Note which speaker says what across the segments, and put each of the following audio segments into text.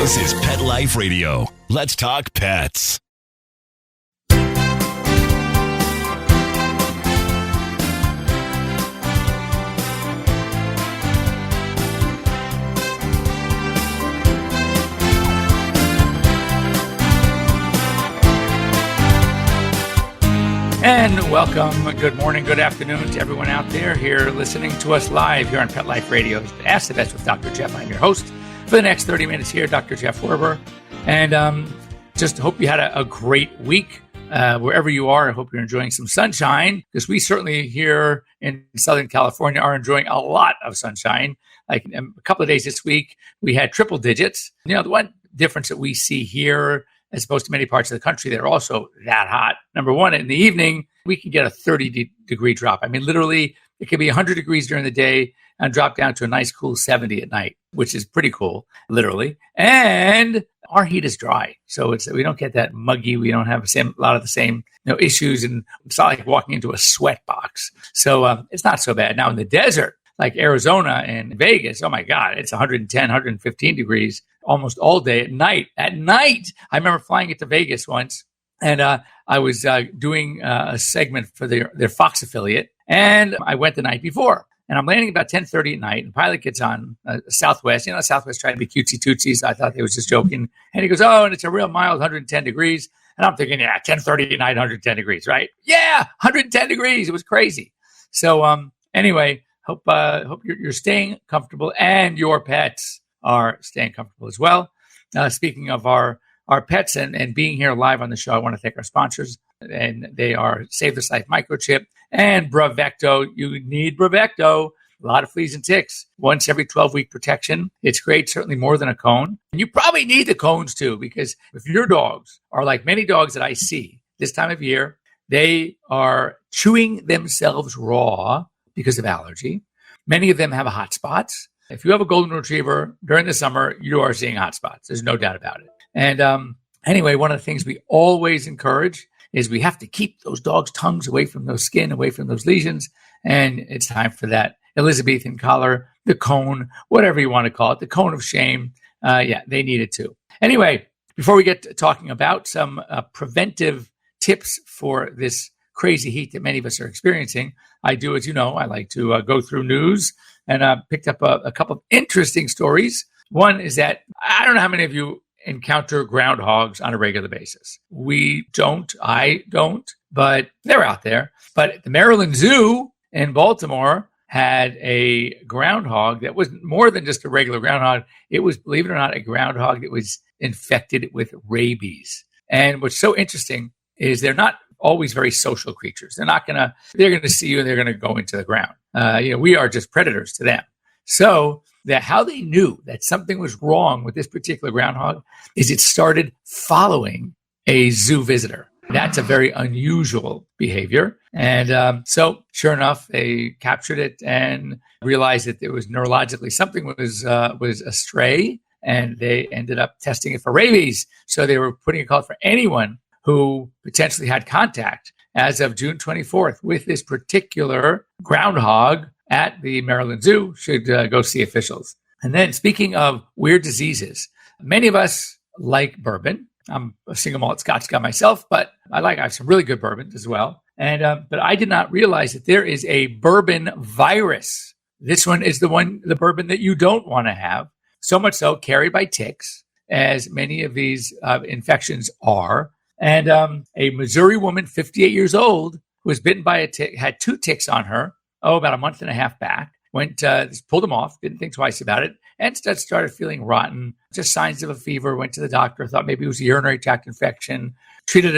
Speaker 1: This is Pet Life Radio. Let's talk pets.
Speaker 2: And welcome, good morning, good afternoon to everyone out there here listening to us live here on Pet Life Radio. Ask the Vets with Dr. Jeff. I'm your host for the next 30 minutes here, Dr. Jeff Werber. And just hope you had a great week wherever you are. I hope you're enjoying some sunshine, because we certainly here in Southern California are enjoying a lot of sunshine. Like a couple of days this week, we had triple digits. You know, the one difference that we see here as opposed to many parts of the country that are also that hot. Number one, in the evening, we can get a 30-degree drop. I mean, literally, it can be 100 degrees during the day and drop down to a nice cool 70 at night, which is pretty cool, literally. And our heat is dry, so we don't get that muggy. We don't have a lot of the same issues, and it's not like walking into a sweat box. So it's not so bad. Now, in the desert, like Arizona and Vegas, oh my God, it's 110, 115 degrees almost all day at night. At night, I remember flying it to Vegas once, and I was doing a segment for their Fox affiliate, and I went the night before. And I'm landing about 10:30 at night, and the pilot gets on Southwest. You know, Southwest trying to be cutesy-tootsy, so I thought they was just joking. And he goes, oh, and it's a real mild 110 degrees. And I'm thinking, yeah, 10:30 at night, 110 degrees, right? Yeah, 110 degrees. It was crazy. So anyway, hope you're staying comfortable, and your pets are staying comfortable as well. Speaking of our pets and being here live on the show, I want to thank our sponsors, and they are Save This Life Microchip and Bravecto. You need Bravecto. A lot of fleas and ticks. Once every 12-week protection. It's great, certainly more than a cone. And you probably need the cones too, because if your dogs are like many dogs that I see this time of year, they are chewing themselves raw because of allergy. Many of them have hot spots. If you have a golden retriever during the summer, you are seeing hot spots. There's no doubt about it. And anyway, one of the things we always encourage is we have to keep those dogs' tongues away from those skin, away from those lesions. And it's time for that Elizabethan collar, the cone, whatever you want to call it, the cone of shame. Yeah, they need it too. Anyway, before we get to talking about some preventive tips for this crazy heat that many of us are experiencing, I do, as you know, I like to go through news, and picked up a couple of interesting stories. One is that I don't know how many of you encounter groundhogs on a regular basis. We don't, I don't, but they're out there. But the Maryland Zoo in Baltimore had a groundhog that was more than just a regular groundhog. It was, believe it or not, a groundhog that was infected with rabies. And what's so interesting is they're not always very social creatures. They're going to see you and they're going to go into the ground. We are just predators to them. So that how they knew that something was wrong with this particular groundhog is it started following a zoo visitor. That's a very unusual behavior. And so sure enough, they captured it and realized that there was neurologically something was astray, and they ended up testing it for rabies. So they were putting a call for anyone who potentially had contact as of June 24th with this particular groundhog at the Maryland Zoo should go see officials. And then speaking of weird diseases, many of us like bourbon. I'm a single malt Scotch guy myself, but I have some really good bourbons as well. And but I did not realize that there is a bourbon virus. This one is the bourbon that you don't want to have. So much so carried by ticks, as many of these infections are. And a Missouri woman, 58 years old, who was bitten by a tick, had 2 ticks on her, about a month and a half back, pulled them off, didn't think twice about it, and started feeling rotten, just signs of a fever, went to the doctor, thought maybe it was a urinary tract infection, treated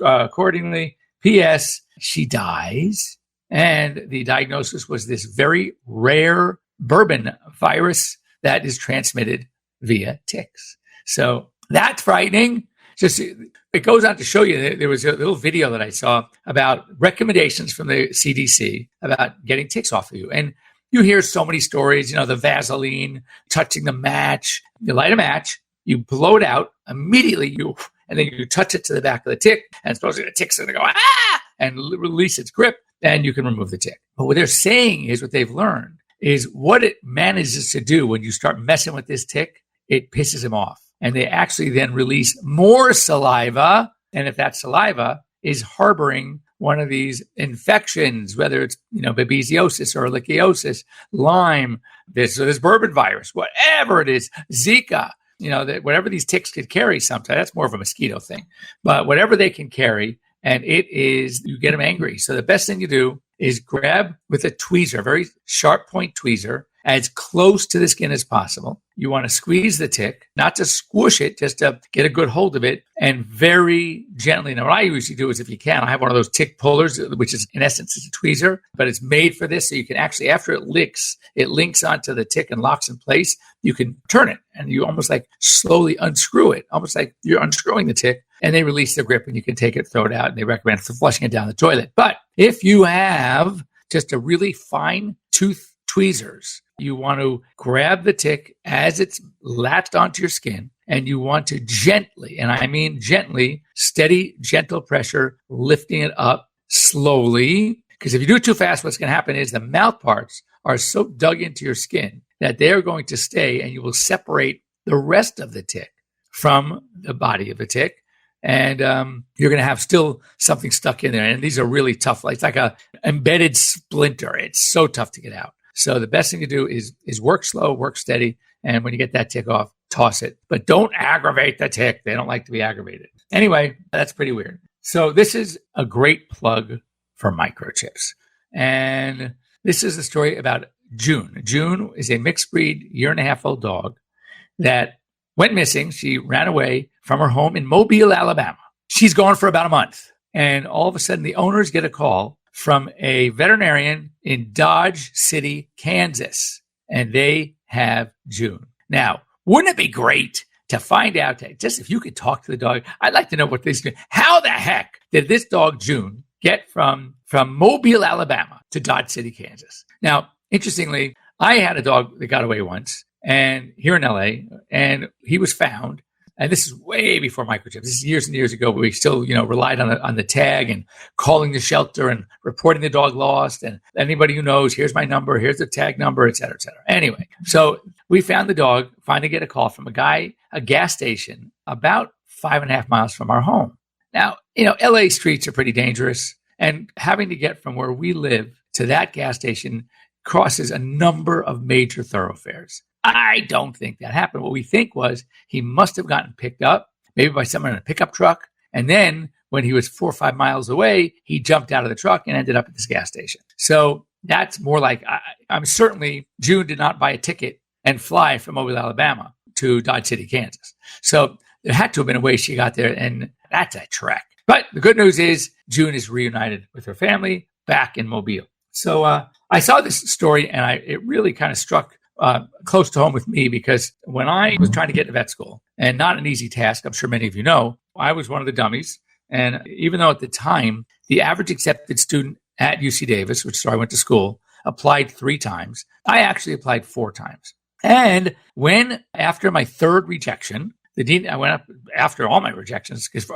Speaker 2: accordingly. P.S. She dies, and the diagnosis was this very rare bourbon virus that is transmitted via ticks. So that's frightening. Just it goes on to show you that there was a little video that I saw about recommendations from the CDC about getting ticks off of you. And you hear so many stories, the Vaseline, touching the match. You light a match, you blow it out immediately, and then you touch it to the back of the tick, and supposedly the tick's going to go, ah, and release its grip, and you can remove the tick. But what they're saying is what they've learned is what it manages to do when you start messing with this tick, it pisses him off. and they actually then release more saliva. And if that saliva is harboring one of these infections, whether it's, babesiosis or ehrlichiosis, Lyme, this bourbon virus, whatever it is, Zika, that whatever these ticks could carry sometimes, that's more of a mosquito thing, but whatever they can carry, and you get them angry. So the best thing you do is grab with a tweezer, a very sharp point tweezer, as close to the skin as possible. You want to squeeze the tick, not to squish it, just to get a good hold of it, and very gently. Now, what I usually do is, if you can, I have one of those tick pullers, which is, in essence, it's a tweezer, but it's made for this. So you can actually, after it links onto the tick and locks in place, you can turn it, and you almost like slowly unscrew it, almost like you're unscrewing the tick, and they release the grip, and you can take it, throw it out, and they recommend flushing it down the toilet. But if you have just a really fine tooth tweezers, you want to grab the tick as it's latched onto your skin, and you want to gently, and I mean gently, steady, gentle pressure, lifting it up slowly. Because if you do it too fast, what's going to happen is the mouth parts are so dug into your skin that they're going to stay, and you will separate the rest of the tick from the body of the tick. And you're going to have still something stuck in there. And these are really tough. It's like a embedded splinter. It's so tough to get out. So the best thing to do is work slow, work steady. And when you get that tick off, toss it. But don't aggravate the tick. They don't like to be aggravated. Anyway, that's pretty weird. So this is a great plug for microchips. And this is a story about June. June is a mixed breed, 1.5-year-old dog that went missing. She ran away from her home in Mobile, Alabama. She's gone for about a month. And all of a sudden, the owners get a call from a veterinarian in Dodge City, Kansas. And they have June. Now, wouldn't it be great to find out, just if you could talk to the dog? I'd like to know how the heck did this dog, June, get from Mobile, Alabama to Dodge City, Kansas? Now, interestingly, I had a dog that got away once, and here in LA, and he was found. And this is way before microchips. This is years and years ago, but we still, relied on the tag and calling the shelter and reporting the dog lost. And anybody who knows, here's my number, here's the tag number, et cetera, et cetera. Anyway, so we found the dog, finally get a call from a gas station about 5.5 miles from our home. Now, LA streets are pretty dangerous, and having to get from where we live to that gas station crosses a number of major thoroughfares. I don't think that happened. What we think was he must have gotten picked up, maybe by someone in a pickup truck. And then when he was 4 or 5 miles away, he jumped out of the truck and ended up at this gas station. So that's more like, I'm certainly, June did not buy a ticket and fly from Mobile, Alabama to Dodge City, Kansas. So there had to have been a way she got there, and that's a trek. But the good news is June is reunited with her family back in Mobile. So I saw this story, and it really kind of struck close to home with me, because when I was trying to get to vet school, and not an easy task, I'm sure many of you know, I was one of the dummies. And even though at the time, the average accepted student at UC Davis, which is where I went to school, applied 3 times, I actually applied 4 times. And when, after my third rejection, the dean, I went up after all my rejections, because,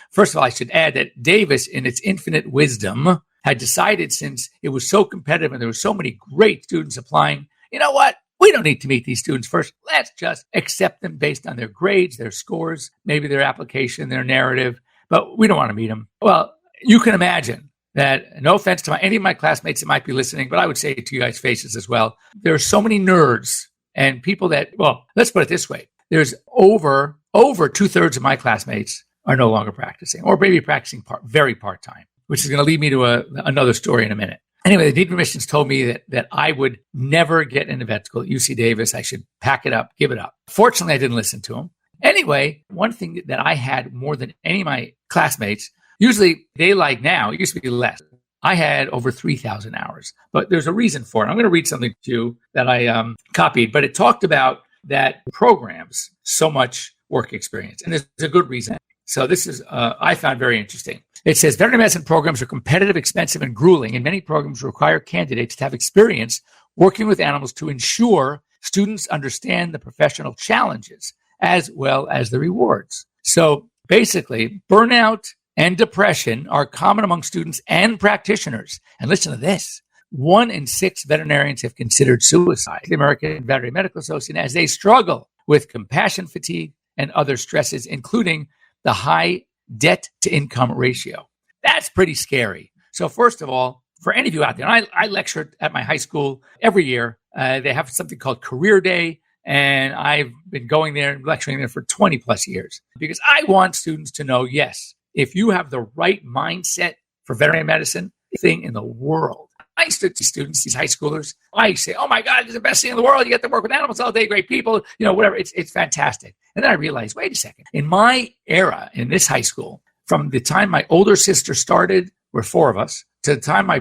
Speaker 2: first of all, I should add that Davis, in its infinite wisdom, had decided, since it was so competitive and there were so many great students applying, you know what? We don't need to meet these students first. Let's just accept them based on their grades, their scores, maybe their application, their narrative, but we don't want to meet them. Well, you can imagine that, no offense to any of my classmates that might be listening, but I would say it to you guys' faces as well. There are so many nerds and people that, let's put it this way. There's over 2/3 of my classmates are no longer practicing, or maybe practicing very part-time, which is going to lead me to another story in a minute. Anyway, the dean of admissions told me that I would never get into vet school at UC Davis. I should pack it up, give it up. Fortunately, I didn't listen to him. Anyway, one thing that I had more than any of my classmates, usually they like now, it used to be less. I had over 3,000 hours, but there's a reason for it. I'm going to read something to you that I copied, but it talked about that programs so much work experience, and there's a good reason. So this is, I found very interesting. It says, veterinary medicine programs are competitive, expensive, and grueling, and many programs require candidates to have experience working with animals to ensure students understand the professional challenges as well as the rewards. So basically, burnout and depression are common among students and practitioners. And listen to this. 1 in 6 veterinarians have considered suicide. The American Veterinary Medical Association, as they struggle with compassion fatigue and other stresses, including the high debt-to-income ratio. That's pretty scary. So first of all, for any of you out there, I lecture at my high school every year. They have something called Career Day, and I've been going there and lecturing there for 20 plus years because I want students to know, yes, if you have the right mindset for veterinary medicine, thing in the world. I used to teach students, these high schoolers, I say, oh my God, it's the best thing in the world. You get to work with animals all day, great people, whatever. It's fantastic. And then I realized, wait a second. In my era, in this high school, from the time my older sister started, we're 4 of us, to the time my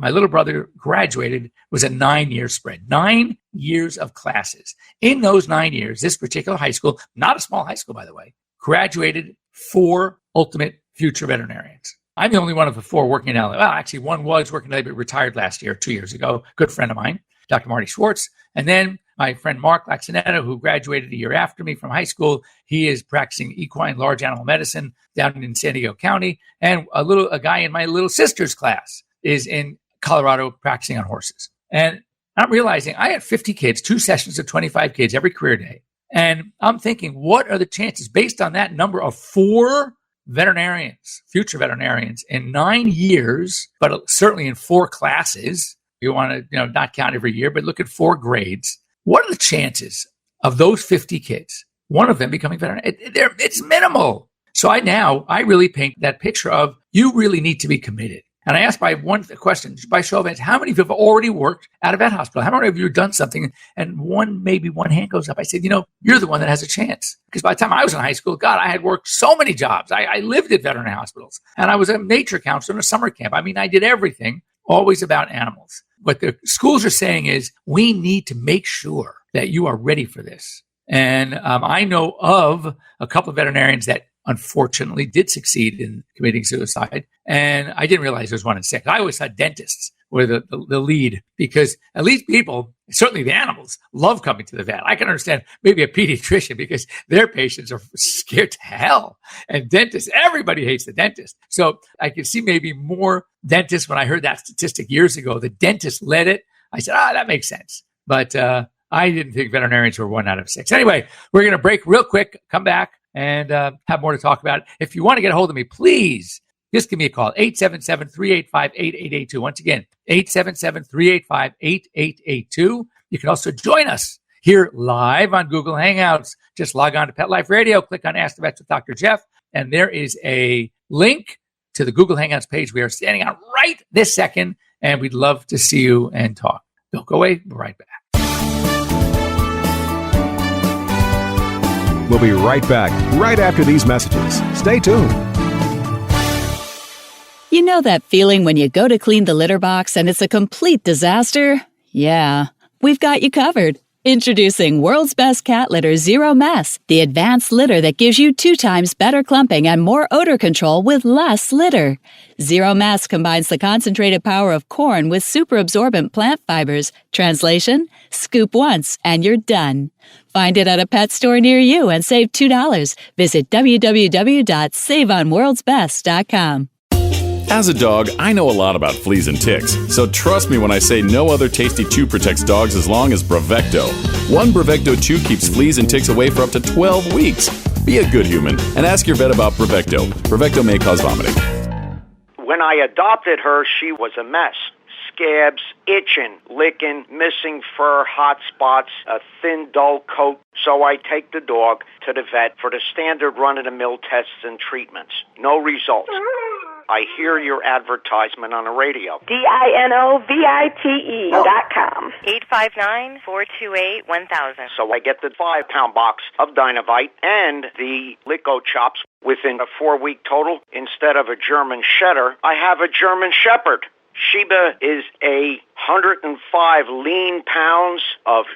Speaker 2: little brother graduated was a 9-year spread, 9 years of classes. In those 9 years, this particular high school, not a small high school, by the way, graduated 4 ultimate future veterinarians. I'm the only one of the 4 working in LA. Well, actually, one was working in LA, but retired last year, 2 years ago. Good friend of mine, Dr. Marty Schwartz. And then my friend Mark Laxinetta, who graduated a year after me from high school, he is practicing equine large animal medicine down in San Diego County. And a guy in my little sister's class is in Colorado practicing on horses. And I'm realizing I had 50 kids, 2 sessions of 25 kids every career day. And I'm thinking, what are the chances based on that number of 4 veterinarians, future veterinarians in 9 years, but certainly in 4 classes? You want to, not count every year, but look at 4 grades. What are the chances of those 50 kids, one of them becoming veterinarian? It's minimal. So I really paint that picture of you really need to be committed. And I asked by one question, by show of hands, how many of you have already worked at a vet hospital? How many of you have done something? And maybe one hand goes up. I said, you're the one that has a chance. Because by the time I was in high school, God, I had worked so many jobs. I lived at veterinary hospitals. And I was a nature counselor in a summer camp. I mean, I did everything, always about animals. What the schools are saying is we need to make sure that you are ready for this. And I know of a couple of veterinarians that unfortunately did succeed in committing suicide. And I didn't realize there was 1 in 6. I always thought dentists were the lead because at least people, certainly the animals, love coming to the vet. I can understand maybe a pediatrician because their patients are scared to hell. And dentists, everybody hates the dentist. So I could see maybe more dentists when I heard that statistic years ago. The dentist led it. I said, that makes sense. But I didn't think veterinarians were 1 out of 6. Anyway, we're going to break real quick, come back, and have more to talk about. If you want to get a hold of me, please just give me a call, 877-385-8882. Once again, 877-385-8882. You can also join us here live on Google Hangouts. Just log on to Pet Life Radio, click on Ask the Vets with Dr. Jeff, and there is a link to the Google Hangouts page we are standing on right this second, and we'd love to see you and talk. Don't go away. We're right back.
Speaker 3: We'll be right back, right after these messages. Stay tuned.
Speaker 4: You know that feeling when you go to clean the litter box and it's a complete disaster? Yeah, we've got you covered. Introducing World's Best Cat Litter Zero Mess, the advanced litter that gives you 2 times better clumping and more odor control with less litter. Zero Mess combines the concentrated power of corn with super absorbent plant fibers. Translation, scoop once and you're done. Find it at a pet store near you and save $2. Visit www.saveonworldsbest.com.
Speaker 1: As a dog, I know a lot about fleas and ticks, so trust me when I say no other tasty chew protects dogs as long as Bravecto. One Bravecto chew keeps fleas and ticks away for up to 12 weeks. Be a good human and ask your vet about Bravecto. Bravecto may cause vomiting.
Speaker 5: When I adopted her, she was a mess. Scabs, itching, licking, missing fur, hot spots, a thin, dull coat. So I take the dog to the vet for the standard run-of-the-mill tests and treatments. No results. I hear your advertisement on the radio.
Speaker 6: DINOVITE.com.
Speaker 7: 859-428-1000.
Speaker 5: So I get the 5-pound box of Dynavite and the Lico Chops within a 4-week total. Instead of a German Shedder, I have a German Shepherd. Sheba is 105 lean pounds of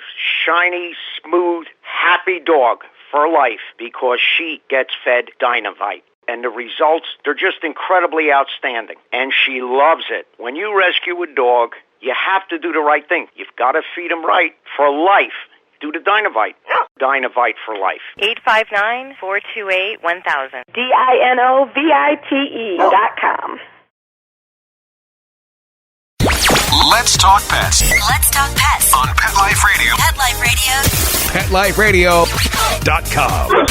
Speaker 5: shiny, smooth, happy dog for life because she gets fed Dynavite. And the results, they're just incredibly outstanding. And she loves it. When you rescue a dog, you have to do the right thing. You've got to feed them right for life. Do the Dynavite. Dynavite for life.
Speaker 7: 859-428-1000.
Speaker 6: DINOVITE.com.
Speaker 3: Let's talk pets.
Speaker 8: Let's talk pets
Speaker 3: On Pet Life Radio.
Speaker 8: Pet Life Radio.
Speaker 3: PetLifeRadio.com.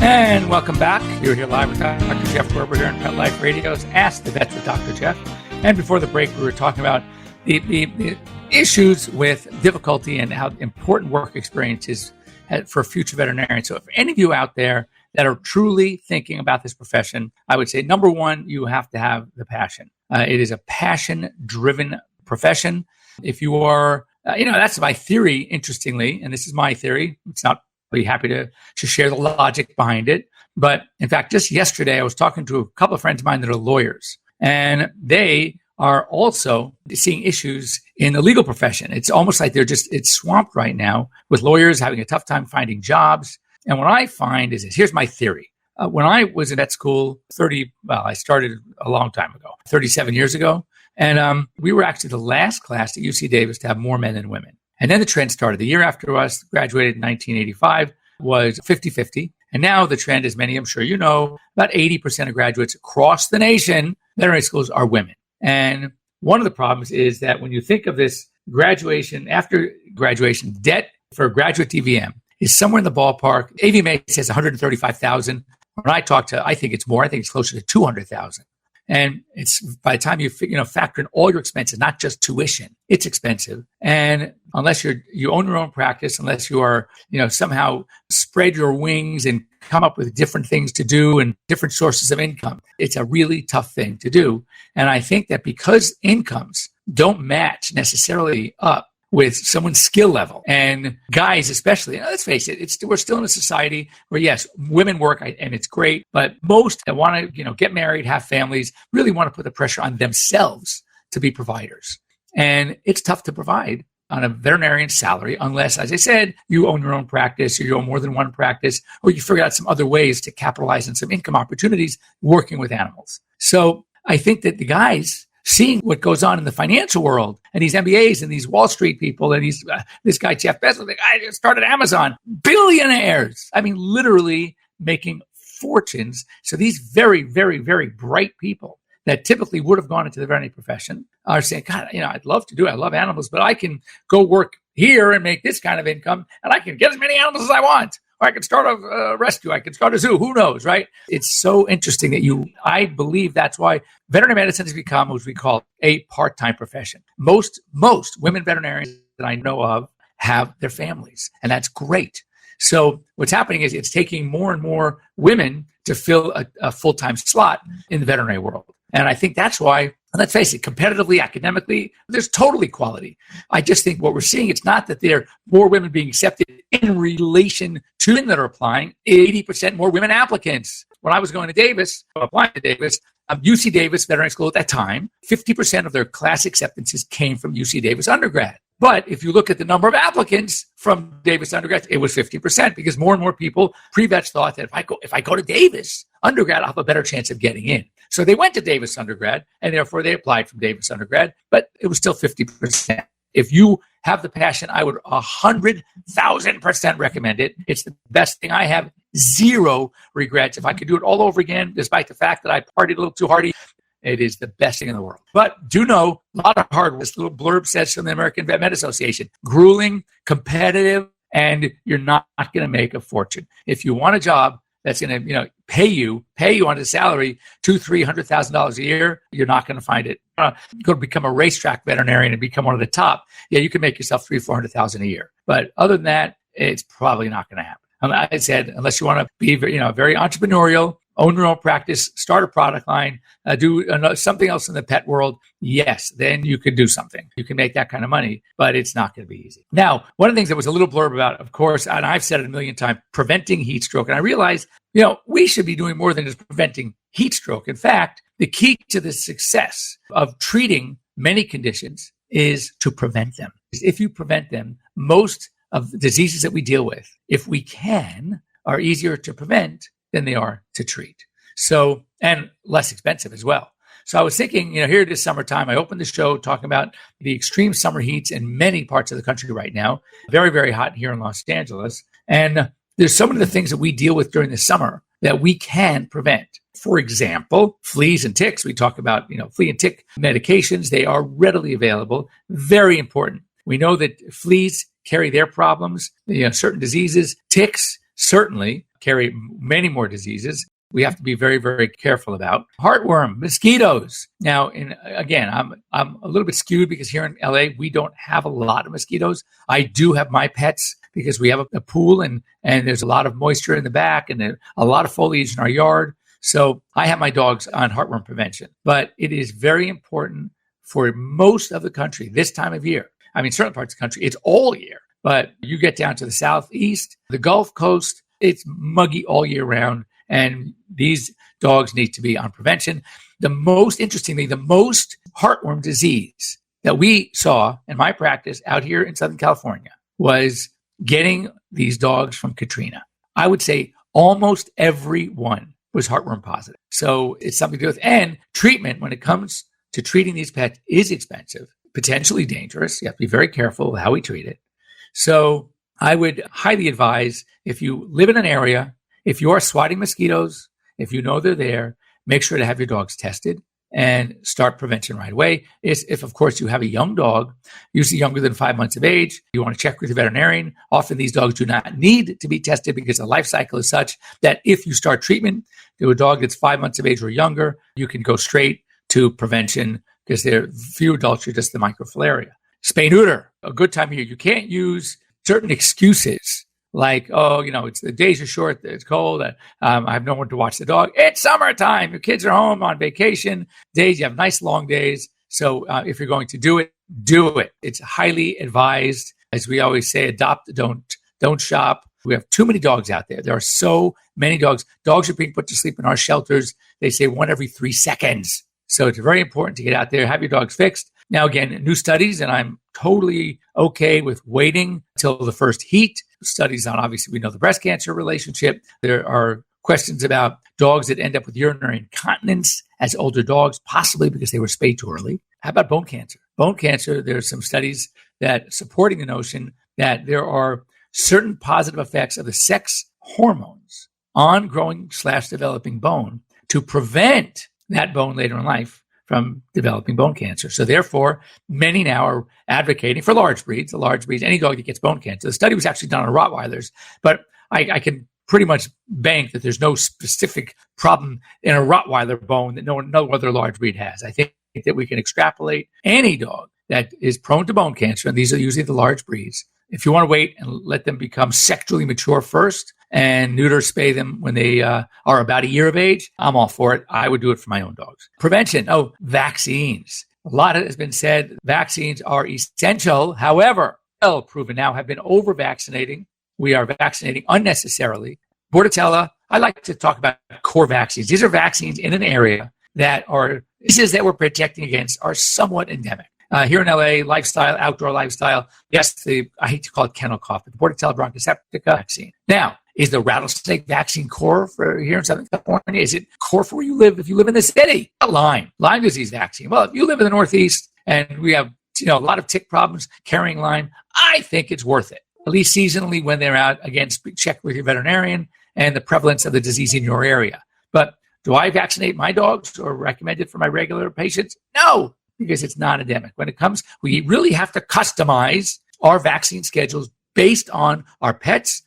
Speaker 2: And welcome back. You're here live with Dr. Jeff Werber here on Pet Life Radio's Ask the Vets with Dr. Jeff. And before the break, we were talking about the issues with difficulty and how important work experience is for future veterinarians. So if any of you out there that are truly thinking about this profession, I would say, number one, you have to have the passion. It is a passion-driven profession. If you are, that's my theory, interestingly, and this is my theory. It's not be happy to share the logic behind it. But in fact, just yesterday, I was talking to a couple of friends of mine that are lawyers, and they are also seeing issues in the legal profession. It's almost like it's swamped right now with lawyers having a tough time finding jobs. And what I find is this. Here's my theory. When I was in vet school, I started a long time ago, 37 years ago. And we were actually the last class at UC Davis to have more men than women. And then the trend started. The year after us, graduated in 1985, was 50-50. And now the trend, as many I'm sure you know, about 80% of graduates across the nation, veterinary schools, are women. And one of the problems is that when you think of this graduation, after graduation, debt for a graduate DVM is somewhere in the ballpark. AVMA says 135,000. When I talk to, I think it's more. I think it's closer to 200,000. And it's by the time you factor in all your expenses, not just tuition, it's expensive. And unless you own your own practice, unless you are, somehow spread your wings and come up with different things to do and different sources of income, it's a really tough thing to do. And I think that because incomes don't match necessarily up with someone's skill level, and guys especially, let's face it, we're still in a society where, yes, women work and it's great, but most that want to get married, have families, really want to put the pressure on themselves to be providers. And it's tough to provide on a veterinarian salary unless, as I said, you own your own practice or you own more than one practice, or you figure out some other ways to capitalize on some income opportunities working with animals. So I think that the guys, seeing what goes on in the financial world and these MBAs and these Wall Street people and this guy, Jeff Bezos, the guy that started Amazon, billionaires. I mean, literally making fortunes. So these very, very, very bright people that typically would have gone into the veterinary profession are saying, God, I'd love to do it. I love animals, but I can go work here and make this kind of income and I can get as many animals as I want. Or I can start a rescue. I can start a zoo. Who knows, right? It's so interesting that I believe that's why veterinary medicine has become what we call a part-time profession. Most women veterinarians that I know of have their families, and that's great. So what's happening is it's taking more and more women to fill a full-time slot in the veterinary world. And I think that's why, let's face it, competitively, academically, there's total equality. I just think what we're seeing, it's not that there are more women being accepted in relation to men that are applying, 80% more women applicants. When I was going to Davis, applying to Davis, UC Davis Veterinary School at that time, 50% of their class acceptances came from UC Davis undergrad. But if you look at the number of applicants from Davis undergrad, it was 50% because more and more people pre-vets thought that if I go to Davis undergrad, I'll have a better chance of getting in. So they went to Davis undergrad, and therefore they applied from Davis undergrad, but it was still 50%. If you have the passion, I would 100,000% recommend it. It's the best thing. I have zero regrets. If I could do it all over again, despite the fact that I partied a little too hardy, it is the best thing in the world. But do know, a lot of hard work. This little blurb says from the American Vet Med Association, grueling, competitive, and you're not going to make a fortune. If you want a job that's going to, pay you on a salary $200,000-$300,000 a year, you're not going to find it. Go become a racetrack veterinarian and become one of the top. Yeah, you can make yourself $300,000-$400,000 a year. But other than that, it's probably not going to happen. I said, unless you want to be, very entrepreneurial, own your own practice, start a product line, do something else in the pet world, yes, then you could do something. You can make that kind of money, but it's not going to be easy. Now, one of the things that was a little blurb about, of course, and I've said it a million times, preventing heat stroke. And I realized, we should be doing more than just preventing heat stroke. In fact, the key to the success of treating many conditions is to prevent them. If you prevent them, most of the diseases that we deal with, if we can, are easier to prevent than they are to treat. So, and less expensive as well. So I was thinking, here it is summertime. I opened the show talking about the extreme summer heats in many parts of the country right now. Very, very hot here in Los Angeles. And there's so many of the things that we deal with during the summer that we can prevent. For example, fleas and ticks. We talk about, flea and tick medications. They are readily available. Very important. We know that fleas carry their problems, certain diseases. Ticks certainly carry many more diseases. We have to be very, very careful about heartworm, mosquitoes. Now, again, I'm a little bit skewed because here in LA, we don't have a lot of mosquitoes. I do have my pets because we have a pool and there's a lot of moisture in the back and a lot of foliage in our yard. So I have my dogs on heartworm prevention. But it is very important for most of the country this time of year. I mean, certain parts of the country, it's all year. But you get down to the southeast, the Gulf Coast, it's muggy all year round. And these dogs need to be on prevention. The most heartworm disease that we saw in my practice out here in Southern California was getting these dogs from Katrina. I would say almost everyone was heartworm positive. So it's something to do with, and treatment when it comes to treating these pets is expensive, potentially dangerous. You have to be very careful with how we treat it. So I would highly advise, if you live in an area, if you are swatting mosquitoes, if you know they're there, make sure to have your dogs tested and start prevention right away. If, of course, you have a young dog, usually younger than 5 months of age, you want to check with your veterinarian. Often these dogs do not need to be tested because the life cycle is such that if you start treatment to a dog that's 5 months of age or younger, you can go straight to prevention because there are few adults are just the microfilaria. Spay neuter, a good time here. You can't use certain excuses like, it's the days are short, it's cold, I have no one to watch the dog. It's summertime, your kids are home on vacation days, you have nice long days. So if you're going to do it, do it. It's highly advised. As we always say, adopt, don't shop. We have too many dogs out there. There are so many dogs. Dogs are being put to sleep in our shelters. They say 1 every 3 seconds. So it's very important to get out there, have your dogs fixed. Now, again, new studies, and I'm totally okay with waiting till the first heat. Studies on, obviously, we know the breast cancer relationship. There are questions about dogs that end up with urinary incontinence as older dogs, possibly because they were spayed too early. How about bone cancer? Bone cancer, there's some studies that supporting the notion that there are certain positive effects of the sex hormones on growing/developing bone to prevent that bone later in life from developing bone cancer. So therefore, many now are advocating for large breeds, any dog that gets bone cancer. The study was actually done on Rottweilers, but I can pretty much bank that there's no specific problem in a Rottweiler bone that no other large breed has. I think that we can extrapolate any dog that is prone to bone cancer, and these are usually the large breeds. If you want to wait and let them become sexually mature first and neuter spay them when they are about a year of age, I'm all for it. I would do it for my own dogs. Prevention. Vaccines. A lot has been said. Vaccines are essential. However, well proven now have been over-vaccinating. We are vaccinating unnecessarily. Bordetella, I like to talk about core vaccines. These are vaccines in an area that are diseases that we're protecting against are somewhat endemic. Here in LA, outdoor lifestyle, yes, I hate to call it kennel cough, but the Bordetella bronchoseptica vaccine. Now, is the rattlesnake vaccine core for here in Southern California? Is it core for where you live if you live in the city? Lyme disease vaccine. Well, if you live in the Northeast and we have a lot of tick problems carrying Lyme, I think it's worth it. At least seasonally when they're out, again, check with your veterinarian and the prevalence of the disease in your area. But do I vaccinate my dogs or recommend it for my regular patients? No, because it's not endemic. When it comes, we really have to customize our vaccine schedules based on our pet's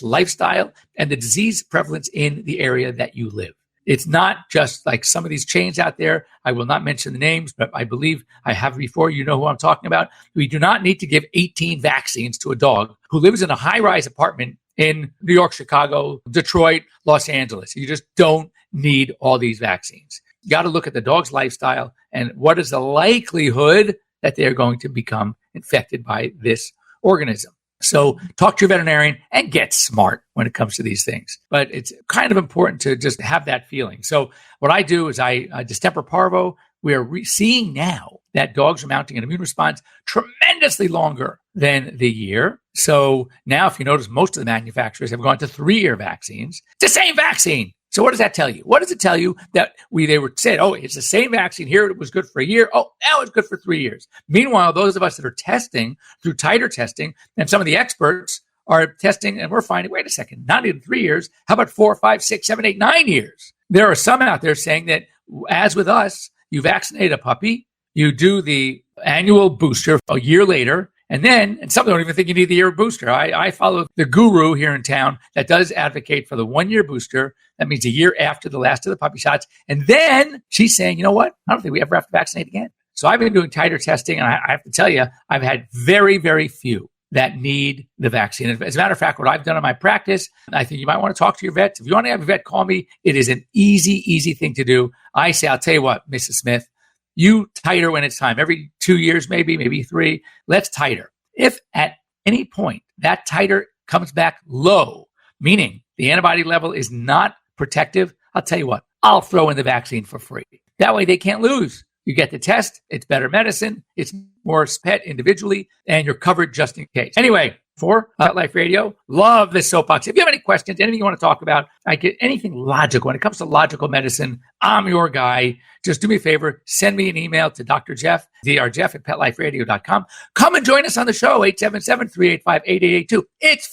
Speaker 2: lifestyle and the disease prevalence in the area that you live. It's not just like some of these chains out there. I will not mention the names, but I believe I have before. You know who I'm talking about. We do not need to give 18 vaccines to a dog who lives in a high-rise apartment in New York, Chicago, Detroit, Los Angeles. You just don't need all these vaccines. You got to look at the dog's lifestyle and what is the likelihood that they're going to become infected by this organism. So talk to your veterinarian and get smart when it comes to these things. But it's kind of important to just have that feeling. So what I do is distemper parvo. We are seeing now that dogs are mounting an immune response tremendously longer than the year. So now if you notice, most of the manufacturers have gone to 3-year vaccines. It's the same vaccine. So what does that tell you? What does it tell you that they were said, it's the same vaccine here. It was good for a year. Oh, now it's good for 3 years. Meanwhile, those of us that are testing through tighter testing and some of the experts are testing and we're finding, wait a second, not even 3 years. How about 4, 5, 6, 7, 8, 9 years? There are some out there saying that as with us, you vaccinate a puppy, you do the annual booster a year later, And some don't even think you need the year booster. I follow the guru here in town that does advocate for the 1-year booster. That means a year after the last of the puppy shots. And then she's saying, you know what? I don't think we ever have to vaccinate again. So I've been doing titer testing, and I have to tell you, I've had very, very few that need the vaccine. As a matter of fact, what I've done in my practice, I think you might want to talk to your vet. If you want to have a vet call me, it is an easy thing to do. I say, I'll tell you what, Mrs. Smith, you titer when it's time. Every 2 years, maybe 3, let's titer. If at any point that titer comes back low, meaning the antibody level is not protective, I'll tell you what, I'll throw in the vaccine for free. That way they can't lose. You get the test, it's better medicine, it's more pet individually, and you're covered just in case. Anyway, for Pet Life Radio, love this soapbox. If you have any questions, anything you want to talk about, I get anything logical. When it comes to logical medicine, I'm your guy. Just do me a favor, send me an email to Dr. Jeff, drjeff at PetLifeRadio.com. Come and join us on the show, 877-385-8882. It's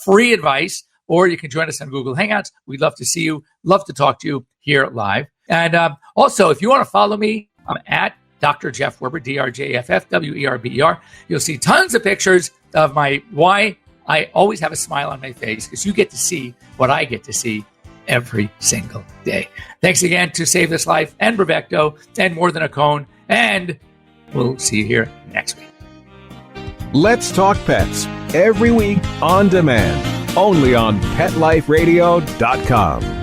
Speaker 2: free advice, or you can join us on Google Hangouts. We'd love to see you, love to talk to you here live. And also, if you want to follow me, I'm at Dr. Jeff Werber, DrJeffFWERBER. You'll see tons of pictures of why I always have a smile on my face, because you get to see what I get to see every single day. Thanks again to Save This Life and Bravecto and More Than a Cone. And we'll see you here next week.
Speaker 3: Let's Talk Pets, every week on demand, only on PetLifeRadio.com.